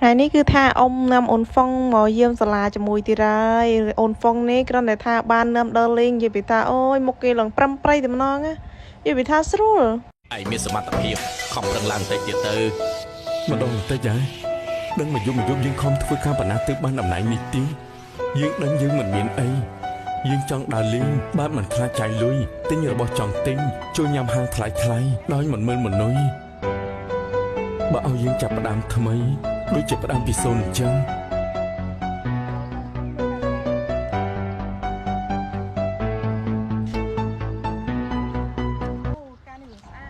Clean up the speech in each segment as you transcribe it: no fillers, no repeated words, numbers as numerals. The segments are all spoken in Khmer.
ថ្ងៃនេះគឺថាអ៊ំនាំអូនហ្វុងមកយាមសាលាជាមួយទីរ៉ាយអូនហ្វុងនេះគ្រាន់តែថាបាននាំដើរលេងនិយាយពីថាអូយមុខគេឡើងប្រឹមប្រៃតែម្ដងណានិយាយពីថាស្រួលឯងមានសមត្ថភាពខំប្រឹងឡើងតិចទៀតទៅម្ដងតិចហើយដឹងមកយប់យើងខំធ្វើការបណ្ណាទើបបានតំណែងនេះទីយើងដឹងយើងមិនមានអីយើងចង់ដើរលេងបែបមិនខ្លាចចាយលុយទិញរបស់ចង់ទិញចូលញ៉ាំហាងថ្លៃដោយមិនមើលមនុយបើឲ្យយើងចាប់ផ្ដើមថ្មីដូចជាផ្ដើមពីសូន្យអញ្ចឹង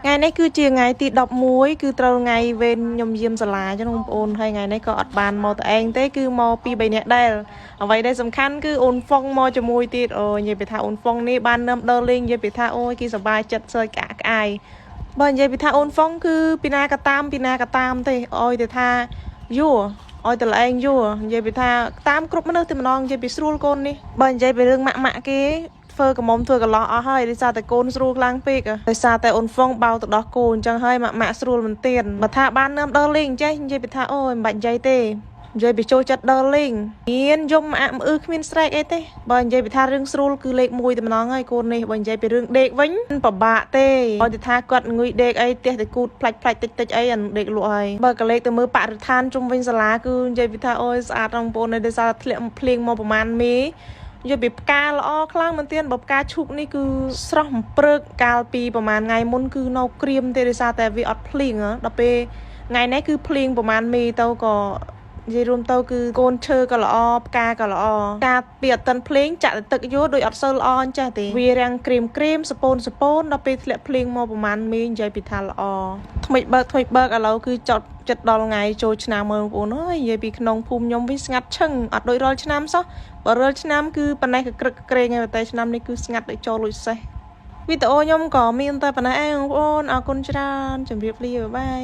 ថ្ងៃនេះគឺជាថ្ងៃទី11គឺត្រូវថ្ងៃវេនខ្ញុំយាមសាលាចឹងបងប្អូនហើយថ្ងៃនេះក៏អត់បានមកតែឯងទេគឺមកពី3នាក់ដែលអ្វីដែលសំខាន់គឺអូនហ្វុងមកជាមួយទៀតអូនិយាយពីថាអូនហ្វុងនេះបាននាំដើរលេងនិយាយពីថាអូយគេសប្បាយចិត្តសើចក្អាកក្អាយបើនិយាយពីថាអូនហ្វុងគឺពីណាក៏តាមទេអោយទៅថាយួរអោយតលែងយួរនិយាយពីថាតាមគ្រប់មនុស្សតែម្ដងនិយាយពីស្រួលកូននេះបើនិយាយពីរឿងម៉ាក់គេធ្វើកមុំធ្វើកន្លោះអស់ហើយដោយសារតែកូនស្រួលខ្លាំងពេកដោយសារតែអូនហ្វុងបោទៅដោះគោអញ្ចឹងហើយម៉ាក់ស្រួលមែនទៀតបើថាបាននាំដើរលេងចេះនិយាយពីថាអូយមិនបាច់និយាយទេនិយាយពីចូលចិត្តដើរលេងមានយំអាក់មើគ្មានស្រែកអីទេបើនិយាយពីថារឿងស្រួលគឺលេខ1តែម្ដងហើយកូននេះបើនិយាយពីរឿងដេកវិញពិបាកទេឲ្យតែថាគាត់ងុយដេកអីផ្ទះតែគូតផ្លាច់តិចអីអាដេកលក់ហើយបើកលេខទៅមើលបរិស្ថានជុំវិញសាលាគឺនិយាយពីថាអូយស្អាតបងប្អូនដោយសារធ្លាក់ភ្លៀងមកប្រហែលមេនិយាយពីផ្កាល្អខ្លាំងមែនទែនបើផ្កាឈូកនេះគឺស្រស់ព្រឹកកាលពីប្រហែលថ្ងៃមុនគឺនៅក្រៀមទេដោយសារតែវាអត់ភ្លៀងដល់ពេលថ្ងៃនេះគឺភ្លៀងប្រហែលមេទៅក៏និយាយរួមទៅគឺកូនឈើក៏ល្អផ្កាក៏ល្អការពីអត់តិនភ្លេងចាក់ទឹកយោដូចអត់សូវល្អអញ្ចេះទេវារាំងក្រៀមសពូនដល់ពេលធ្លាក់ភ្លៀងមកប្រហែលមេនិយាយពីថាល្អថ្មីបើកឥឡូវគឺចត់ចិត្តដល់ថ្ងៃចូលឆ្នាំមើលបងប្អូនអើយនិយាយពីក្នុងភូមិខ្ញុំវិញស្ងាត់ឈឹងអត់ដូចរាល់ឆ្នាំសោះបើរាល់ឆ្នាំគឺប៉ុណ្ណេះក៏ក្រឹកក្រែងហើយតែឆ្នាំនេះគឺស្ងាត់ដូចចូលលុយសេះវីដេអូខ្ញុំក៏មានតែប៉ុណ្ណេះឯងបងប្អូនអរគុណច្រើនជម្រាបលាបាយ